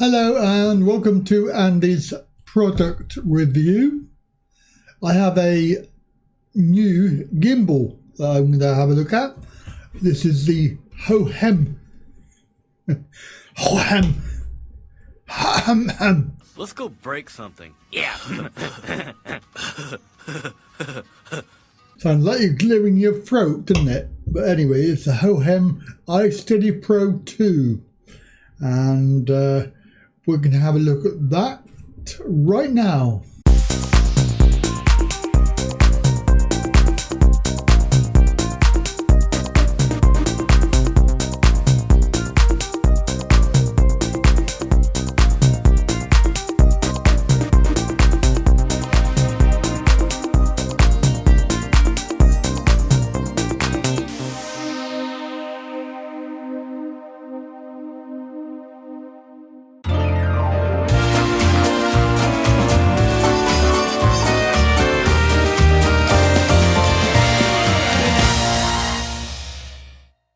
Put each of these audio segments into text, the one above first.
Hello and welcome to Andy's product review. I have a new gimbal that I'm going to have a look at. This is the Hohem. Hohem. Let's go break something. Yeah. Sounds like you're clearing your throat, doesn't it? But anyway, it's the Hohem iSteady Pro 2. And we're going to have a look at that right now.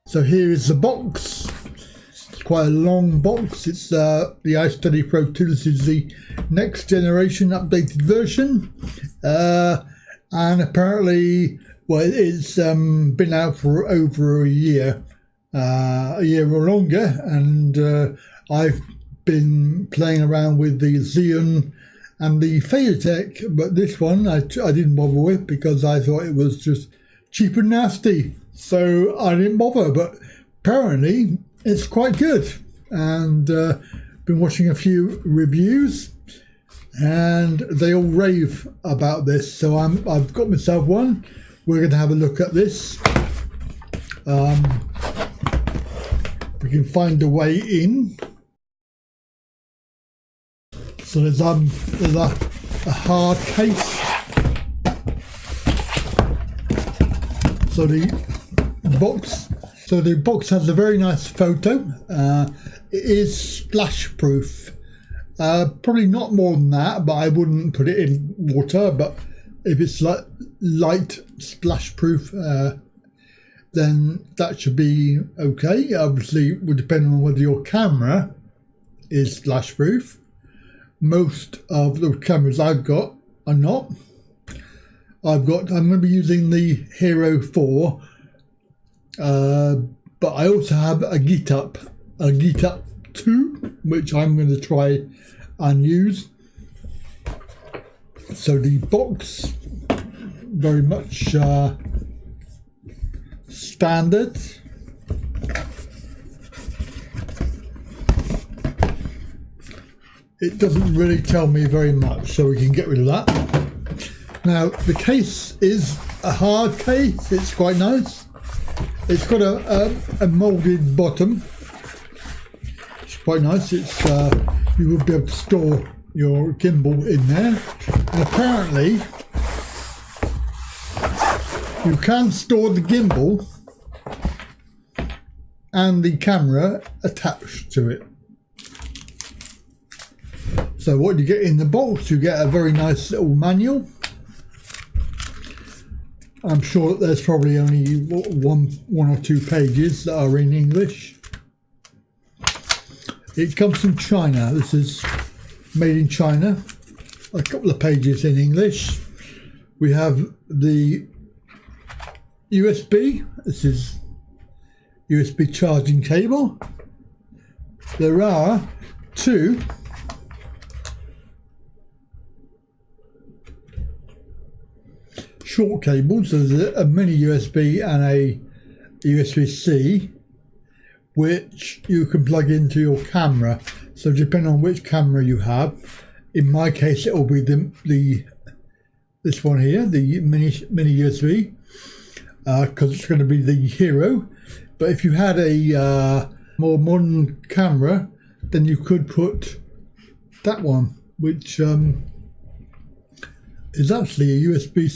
So here is the box. It's quite a long box. It's the iSteady Pro 2. This is the next generation updated version. And apparently, well, it's been out for over a year or longer. And I've been playing around with the Xeon and the Tech, but this one I didn't bother with because I thought it was just cheap and nasty. So I didn't bother, but apparently it's quite good. And been watching a few reviews and they all rave about this. So I've got myself one. We're going to have a look at this. We can find a way in. So there's a hard case. So the box has a very nice photo. It is splash proof. Probably not more than that, but I wouldn't put it in water. But if it's like light splash proof, then that should be okay. Obviously, it would depend on whether your camera is splash proof. Most of the cameras I've got are not. I'm going to be using the Hero 4, but I also have a Getup 2, which I'm going to try and use. So the box, very much standard. It doesn't really tell me very much, so we can get rid of that. Now, the case is a hard case. It's quite nice. It's got a moulded bottom. It's quite nice. It's you will be able to store your gimbal in there. And apparently, you can store the gimbal and the camera attached to it. So what you get in the box, you get a very nice little manual. I'm sure that there's probably only one or two pages that are in English. It comes from China. This is made in China. A couple of pages in English. We have the USB. This is USB charging cable. There are two short cables. There's a mini USB and a USB-C, which you can plug into your camera. So depending on which camera you have, in my case it will be this one here, the mini USB, because it's going to be the Hero. But if you had a more modern camera, then you could put that one, which is actually a USB.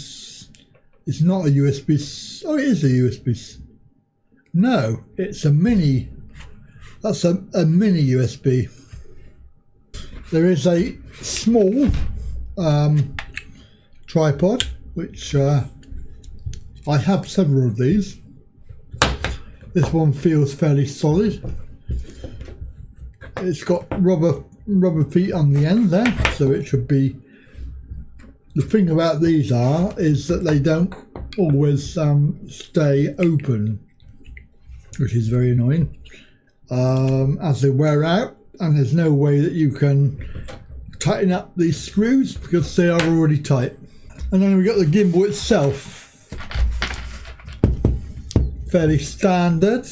It's not a USB. Oh, it is a USB. No, it's a mini. That's a mini USB. There is a small tripod, which I have several of these. This one feels fairly solid. It's got rubber rubber feet on the end there, so it should be. The thing about these is that they don't always stay open, which is very annoying as they wear out, and there's no way that you can tighten up these screws because they are already tight. And then we've got the gimbal itself, fairly standard.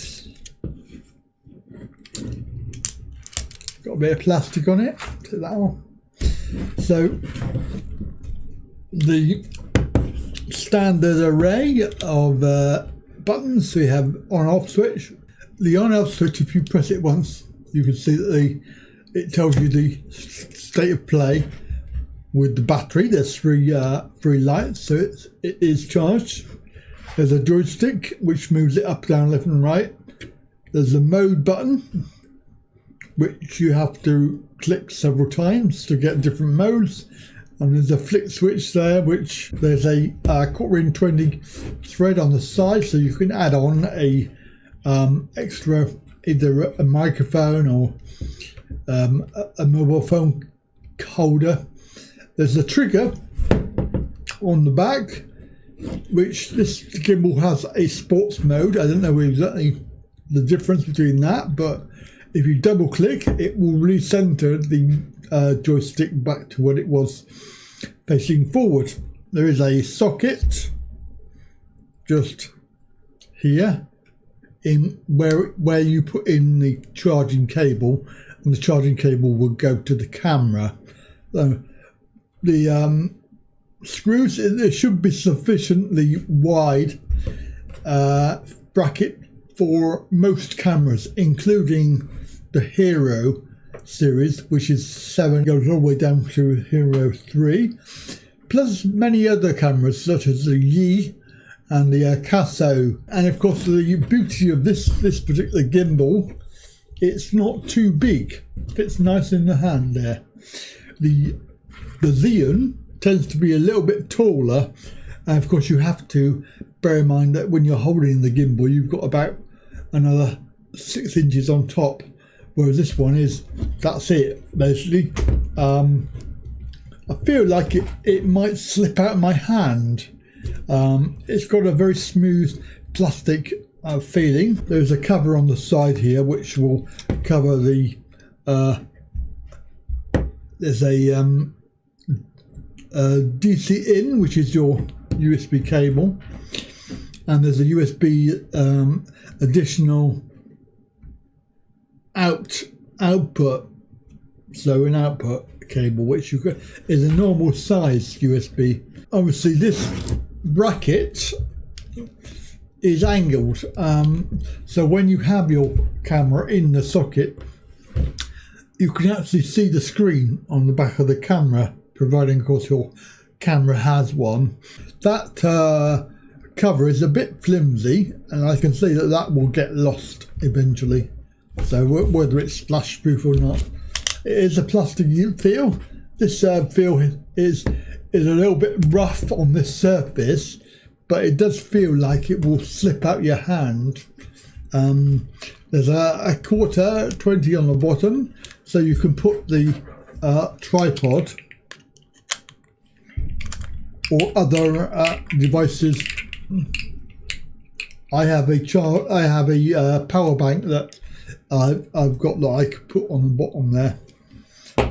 Got a bit of plastic on it, take that off. So the standard array of buttons, we have on-off switch. The on-off switch, if you press it once, you can see that it tells you the state of play with the battery. There's three lights, so it is charged. There's a joystick which moves it up, down, left and right. There's a mode button which you have to click several times to get different modes. And there's a flick switch there, which there's a 1/4" thread on the side, so you can add on a extra, either a microphone or a mobile phone holder. There's a trigger on the back, which this gimbal has a sports mode. I don't know exactly the difference between that, but if you double click, it will recenter the joystick back to what it was facing forward. There is a socket just here in where you put in the charging cable, and the charging cable will go to the camera. So the screws, there should be sufficiently wide bracket for most cameras, including the Hero series, which is 7, goes all the way down to Hero 3, plus many other cameras such as the Yi and the Casso. And of course, the beauty of this particular gimbal, it's not too big, fits nice in the hand there. The Xeon tends to be a little bit taller, and of course you have to bear in mind that when you're holding the gimbal, you've got about another 6 inches on top, whereas this one that's it basically. I feel like it might slip out of my hand. It's got a very smooth plastic feeling. There's a cover on the side here which will cover the there's a DC in, which is your USB cable, and there's a USB additional output, so an output cable which is a normal size USB. Obviously this bracket is angled, so when you have your camera in the socket, you can actually see the screen on the back of the camera, providing of course your camera has one. That cover is a bit flimsy, and I can see that will get lost eventually. So whether it's splash proof or not, it is a plastic feel. This feel is a little bit rough on this surface, but it does feel like it will slip out your hand. There's a 1/4" on the bottom, so you can put the tripod or other devices. I have a power bank that I've got that I could put on the bottom there,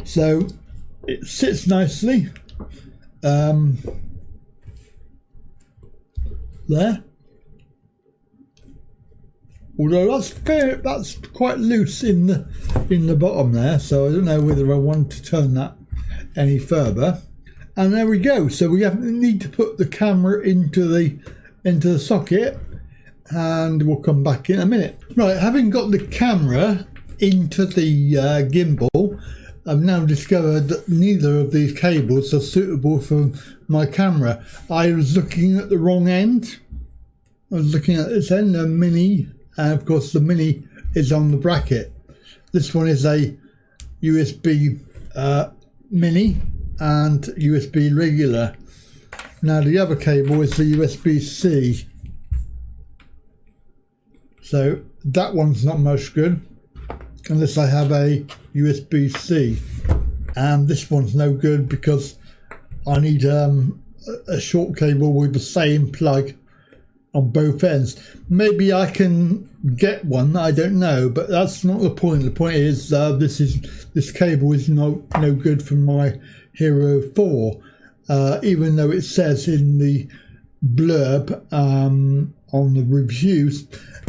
so it sits nicely there. Although that's quite loose in the bottom there, so I don't know whether I want to turn that any further. And there we go. So we need to put the camera into the socket, and we'll come back in a minute. Right, having got the camera into the gimbal, I've now discovered that neither of these cables are suitable for my camera. I was looking at the wrong end. I was looking at this end, the mini, and of course the mini is on the bracket. This one is a USB mini and USB regular. Now the other cable is the USB-C. So that one's not much good unless I have a USB-C. and this one's no good because I need a short cable with the same plug on both ends. Maybe I can get one, I don't know, but that's not the point. The point is this cable is no good for my Hero 4, even though it says in the blurb on the reviews,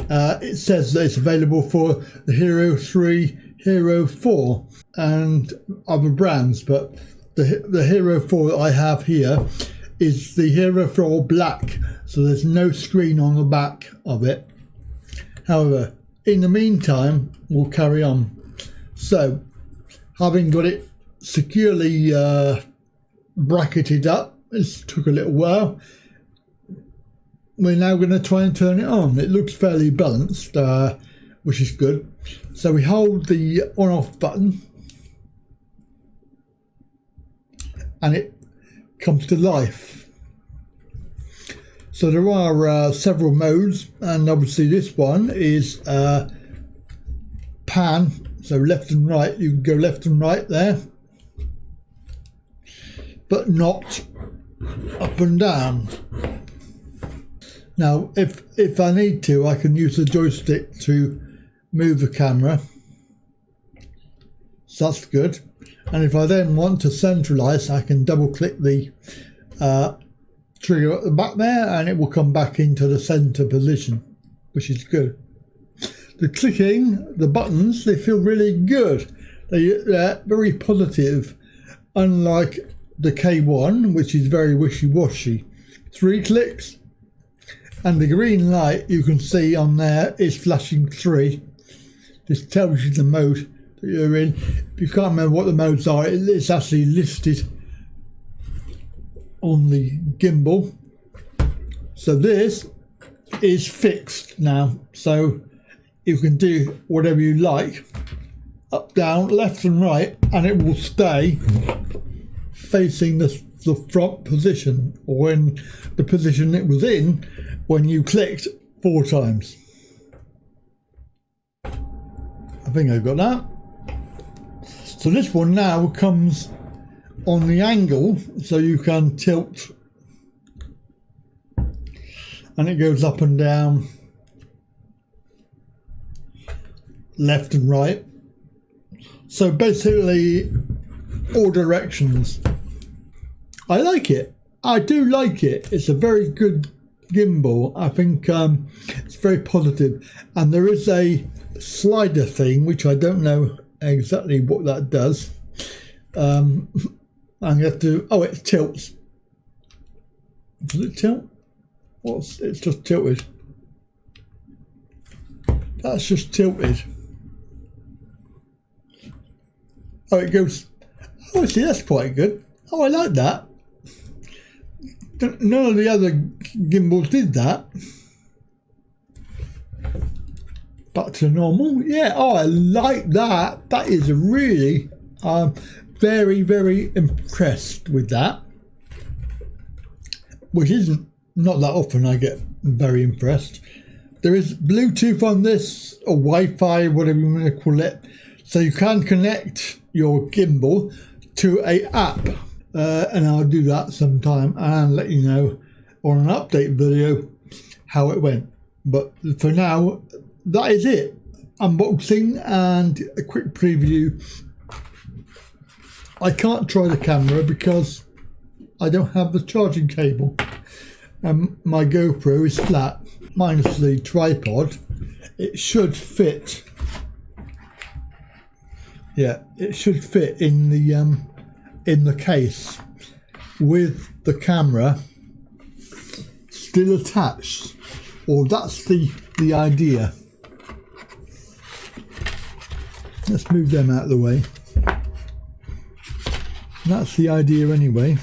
it says that it's available for the Hero 3, Hero 4 and other brands, but the Hero 4 that I have here is the Hero 4 Black, so there's no screen on the back of it. However, in the meantime, we'll carry on. So, having got it securely bracketed up, it took a little while. We're now going to try and turn it on. It looks fairly balanced, which is good. So we hold the on-off button and it comes to life. So there are several modes, and obviously this one is pan, so left and right. You can go left and right there, but not up and down. Now if I need to, I can use the joystick to move the camera, so that's good. And if I then want to centralize, I can double click the trigger at the back there and it will come back into the center position, which is good. The clicking, the buttons, they feel really good. They're very positive, unlike the K1, which is very wishy-washy. 3 clicks and the green light you can see on there is flashing 3. This tells you the mode that you're in. If you can't remember what the modes are, it's actually listed on the gimbal. So this is fixed now, so you can do whatever you like, up, down, left and right, and it will stay facing the front position, or in the position it was in when you clicked 4 times. I think I got that. So this one now comes on the angle, so you can tilt and it goes up and down, left and right. So basically all directions. I like it. I do like it. It's a very good gimbal. I think it's very positive. And there is a slider thing, which I don't know exactly what that does. I'm going to have to... Oh, it tilts. Does it tilt? It's just tilted. That's just tilted. Oh, it goes... Oh, see, that's quite good. Oh, I like that. None of the other gimbals did that. Back to normal. Yeah, oh, I like that. That is really... very, very impressed with that. Which isn't... Not that often I get very impressed. There is Bluetooth on this, or Wi-Fi, whatever you want to call it. So you can connect your gimbal to an app. And I'll do that sometime and let you know on an update video how it went. But for now, that is it. Unboxing and a quick preview. I can't try the camera because I don't have the charging cable. My GoPro is flat, minus the tripod. It should fit. Yeah, it should fit in the case with the camera still attached. Or that's the idea. Let's move them out of the way. That's the idea anyway.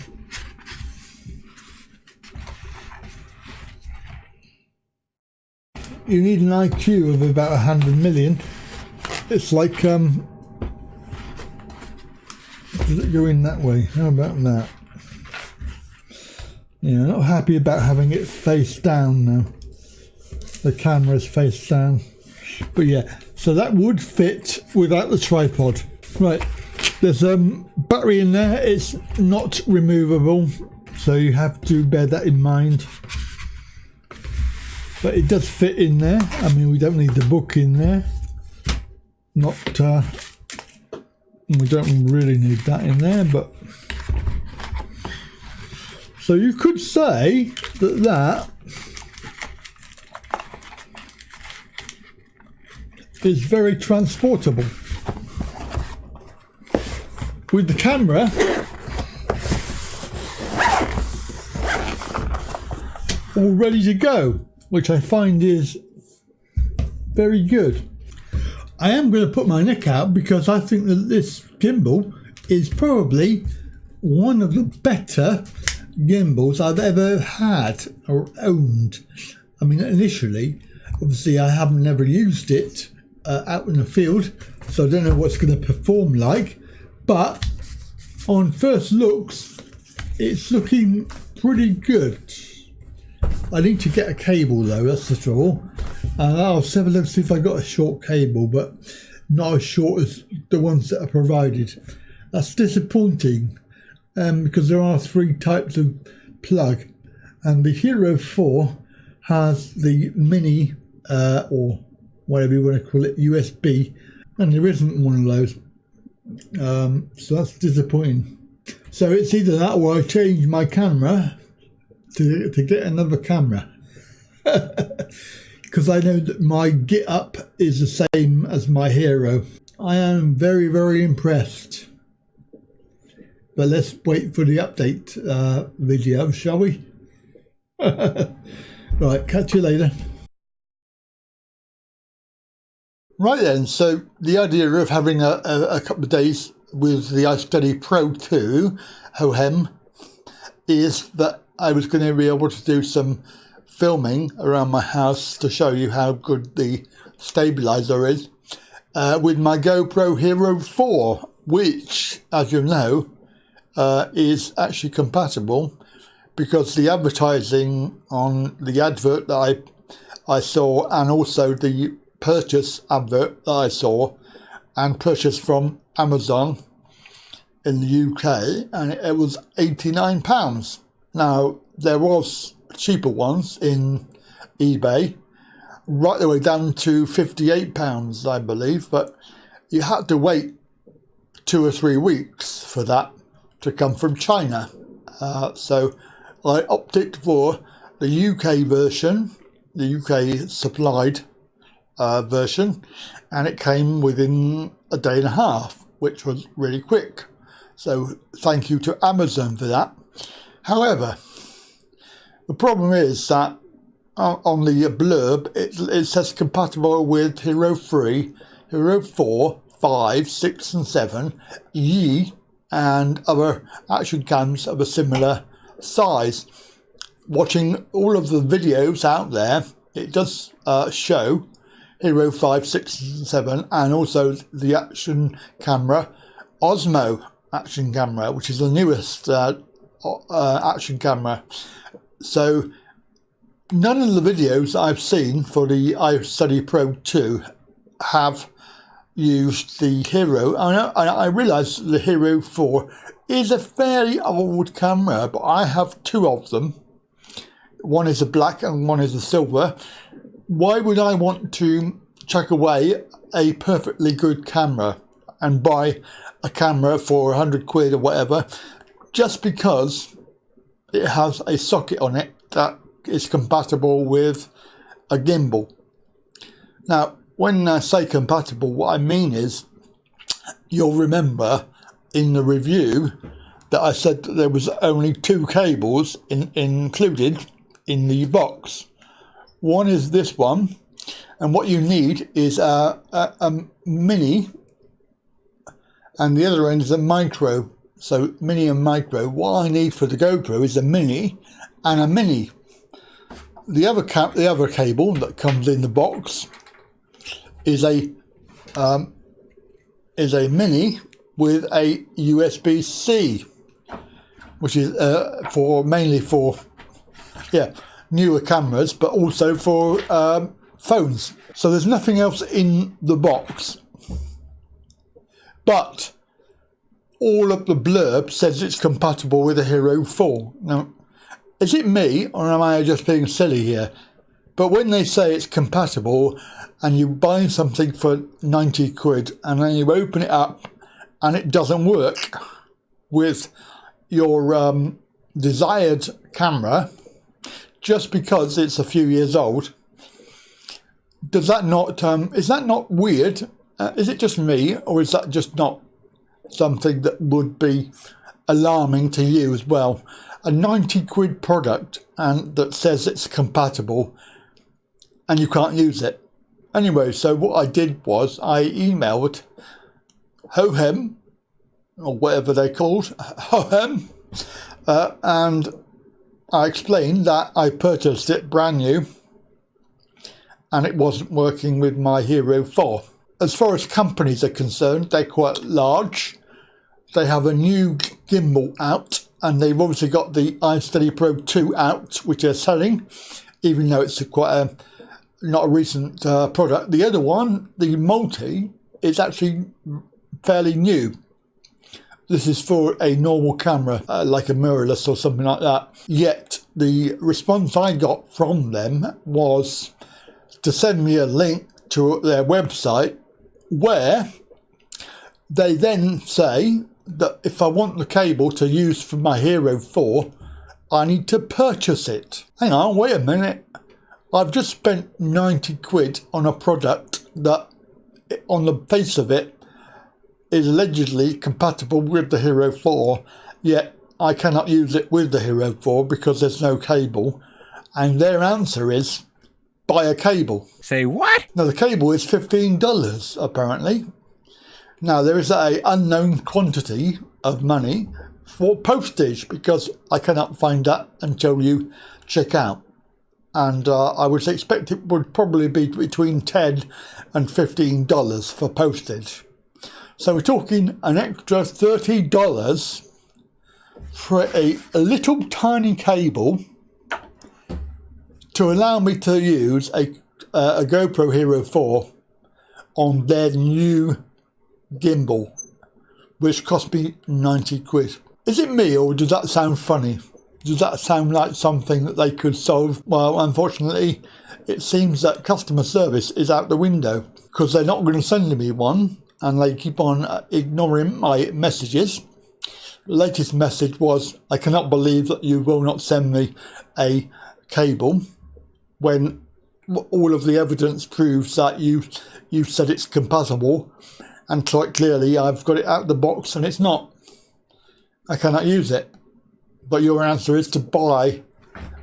You need an IQ of about 100 million. It's like, does it go in that way? How about that? Yeah, I'm not happy about having it face down now. The camera's face down. But yeah, so that would fit without the tripod. Right, There's a battery in there. It's not removable, so you have to bear that in mind. But it does fit in there. I mean, we don't need the book in there. Not, we don't really need that in there, but. So you could say that that is very transportable. With the camera, all ready to go, which I find is very good. I am going to put my neck out because I think that this gimbal is probably one of the better gimbals I've ever had or owned. I mean, initially, obviously I haven't never used it out in the field, so I don't know what's going to perform like, but on first looks it's looking pretty good. I need to get a cable though, that's the trouble. I'll have a look, see if I got a short cable, but not as short as the ones that are provided. That's disappointing, because there are 3 types of plug, and the Hero 4 has the mini or whatever you want to call it, USB, and there isn't one of those. So that's disappointing. So it's either that or I change my camera to get another camera. Because I know that my get up is the same as my Hero. I am very, very impressed. But let's wait for the update video, shall we? Right, catch you later. Right then, so the idea of having a couple of days with the iSteady Pro 2 Hohem is that I was going to be able to do some filming around my house to show you how good the stabilizer is with my GoPro Hero 4, which, as you know, is actually compatible, because the advertising on the advert that I saw, and also the purchase advert that I saw and purchased from Amazon in the UK, and it was £89. Now, there was cheaper ones in eBay, right the way down to £58, I believe, but you had to wait 2 or 3 weeks for that to come from China. So I opted for the UK version, the UK supplied version, and it came within a day and a half, which was really quick. So thank you to Amazon for that. However, the problem is that on the blurb it says compatible with Hero 3, Hero 4, 5, 6 and 7, Yi and other action cams of a similar size. Watching all of the videos out there, it does show Hero 5, 6 and 7, and also the action camera, Osmo Action camera, which is the newest action camera. So none of the videos I've seen for the iSteady Pro 2 have used the Hero. I realise the Hero 4 is a fairly old camera, but I have 2 of them. One is a black and one is a silver. Why would I want to chuck away a perfectly good camera and buy a camera for 100 quid or whatever just because it has a socket on it that is compatible with a gimbal? Now, when I say compatible, what I mean is, you'll remember in the review that I said that there was only 2 cables included in the box. One is this one, and what you need is a mini, and the other end is a micro. So mini and micro. What I need for the GoPro is a mini and a mini. The other cable that comes in the box is a mini with a USB-C, which is mainly for newer cameras, but also for phones. So there's nothing else in the box. But all of the blurb says it's compatible with the Hero 4. Now, is it me or am I just being silly here? But when they say it's compatible and you buy something for 90 quid and then you open it up and it doesn't work with your desired camera just because it's a few years old, does that not, is that not weird? Is it just me, or is that just not something that would be alarming to you as well? A 90 quid product and that says it's compatible and you can't use it. Anyway, so what I did was I emailed Hohem, or whatever they're called, Hohem, and I explained that I purchased it brand new and it wasn't working with my Hero 4. As far as companies are concerned, they're quite large. They have a new gimbal out and they've obviously got the iSteady Pro 2 out, which they're selling, even though it's not a recent product. The other one, the Multi, is actually fairly new. This is for a normal camera, like a mirrorless or something like that. Yet the response I got from them was to send me a link to their website where they then say that if I want the cable to use for my Hero 4, I need to purchase it. Hang on, wait a minute. I've just spent 90 quid on a product that, on the face of it, is allegedly compatible with the Hero 4, yet I cannot use it with the Hero 4 because there's no cable. And their answer is, buy a cable. Say what? Now, the cable is $15, apparently. Now, there is an unknown quantity of money for postage because I cannot find that until you check out. And I would expect it would probably be between $10 and $15 for postage. So we're talking an extra $30 for a little tiny cable to allow me to use a GoPro Hero 4 on their new gimbal, which cost me 90 quid. Is it me, or does that sound funny? Does that sound like something that they could solve? Well, unfortunately, it seems that customer service is out the window because they're not going to send me one and they keep on ignoring my messages. The latest message was, I cannot believe that you will not send me a cable when all of the evidence proves that you said it's compatible, and quite clearly I've got it out of the box and it's not. I cannot use it. But your answer is to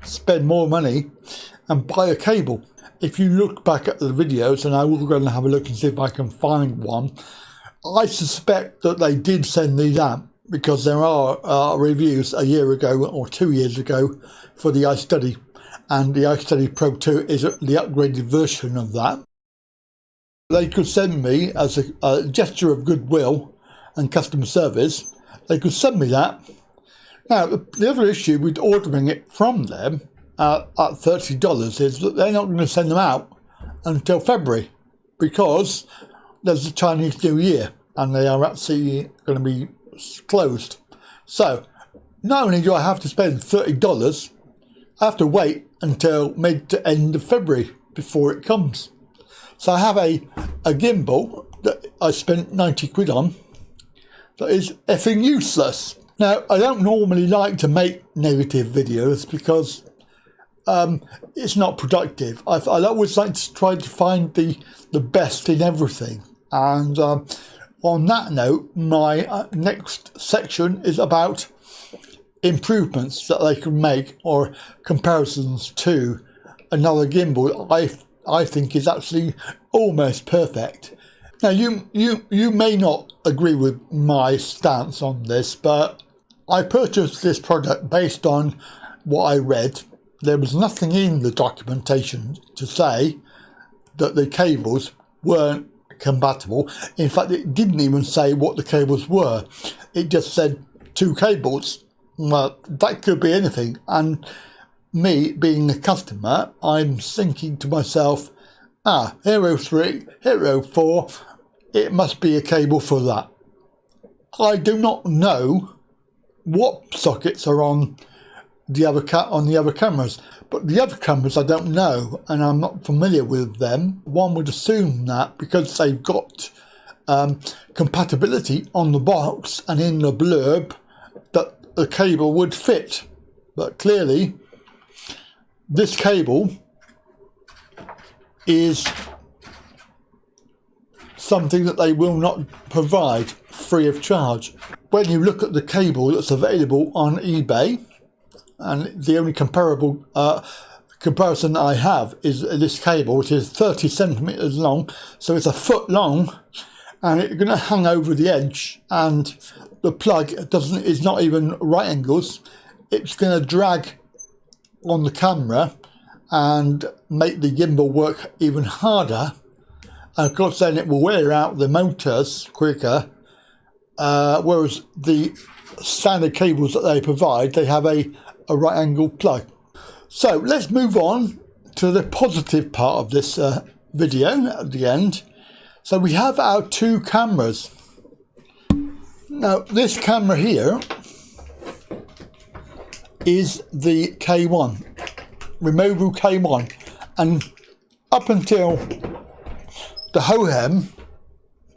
spend more money and buy a cable. If you look back at the videos, and I will go and have a look and see if I can find one, I suspect that they did send these out because there are reviews a year ago or 2 years ago for the iSteady, and the iSteady Pro 2 is the upgraded version of that. They could send me, as a gesture of goodwill and customer service, they could send me that. Now, the other issue with ordering it from them at $30 is that they're not going to send them out until February because there's the Chinese New Year and they are actually going to be closed. So, not only do I have to spend $30, I have to wait until mid to end of February before it comes. So I have a gimbal that I spent 90 quid on that is effing useless. Now, I don't normally like to make negative videos because it's not productive. I always like to try to find the best in everything. And on that note, my next section is about improvements that they can make or comparisons to another gimbal I think is actually almost perfect. Now, you may not agree with my stance on this, but I purchased this product based on what I read. There was nothing in the documentation to say that the cables weren't compatible. In fact, it didn't even say what the cables were. It just said 2 cables. Well, that could be anything. And me, being a customer, I'm thinking to myself, Hero 3, Hero 4, it must be a cable for that. I do not know what sockets are on the other cameras, but the other cameras I don't know, and I'm not familiar with them. One would assume that because they've got compatibility on the box and in the blurb, that the cable would fit, but clearly this cable is something that they will not provide free of charge. When you look at the cable that's available on eBay, and the only comparison I have is this cable, which is 30 centimeters long, so it's a foot long, and it's going to hang over the edge, and the plug is not even right angles. It's going to drag on the camera and make the gimbal work even harder, and of course then it will wear out the motors quicker, whereas the standard cables that they provide, they have a right angle plug. So let's move on to the positive part of this video at the end. So we have our two cameras. Now this camera here is the K1, removable K1, and up until the Hohem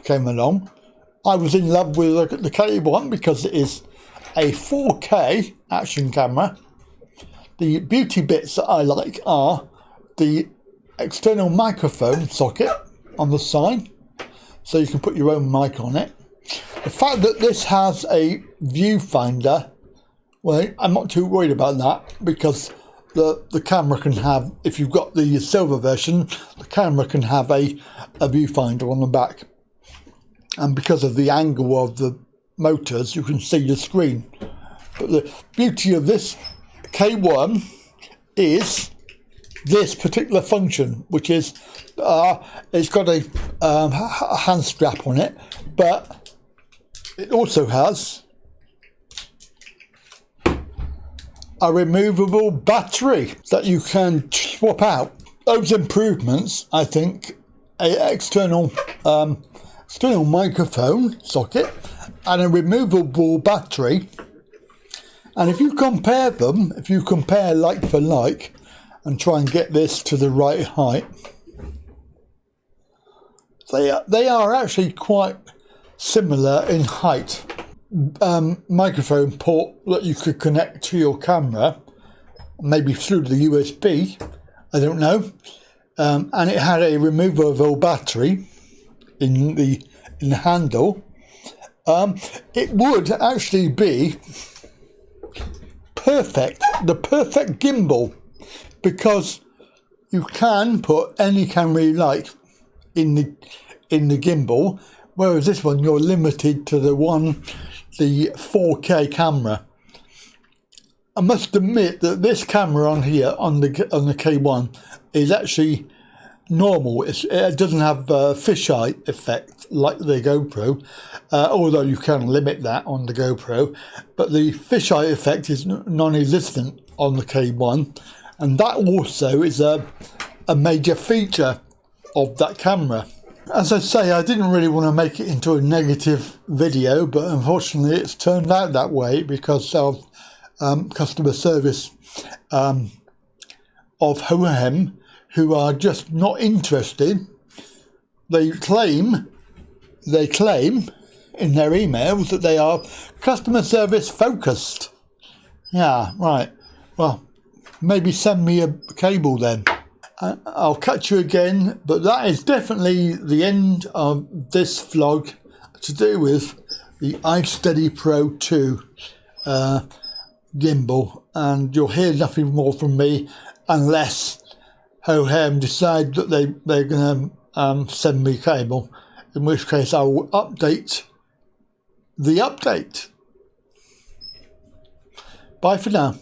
came along, I was in love with the K1 because it is a 4K action camera. The beauty bits that I like are the external microphone socket on the side, so you can put your own mic on it. The fact that this has a viewfinder, well, I'm not too worried about that, because the camera can have, if you've got the silver version, the camera can have a viewfinder on the back. And because of the angle of the motors, you can see the screen. But the beauty of this K1 is this particular function, which is it's got a hand strap on it, but it also has a removable battery that you can swap out. Those improvements, I think, an external microphone socket and a removable battery. And if you compare them, if you compare like for like and try and get this to the right height, they are actually quite similar in height. Microphone port that you could connect to your camera, maybe through the USB, I don't know, and it had a removable battery in the handle. It would actually be the perfect gimbal, because you can put any camera you like in the gimbal, whereas this one you're limited to the 4K camera. I must admit that this camera on here on the K1 is actually normal. It doesn't have a fisheye effect like the GoPro, although you can limit that on the GoPro, but the fisheye effect is non-existent on the K1, and that also is a major feature of that camera. As I say, I didn't really want to make it into a negative video, but unfortunately it's turned out that way because of customer service of Hohem, who are just not interested. They claim in their emails that they are customer service focused. Yeah, right. Well, maybe send me a cable then. I'll catch you again, but that is definitely the end of this vlog to do with the iSteady Pro 2 gimbal, and you'll hear nothing more from me unless Hohem decide that they're going to send me a cable, in which case I will update the update. Bye for now.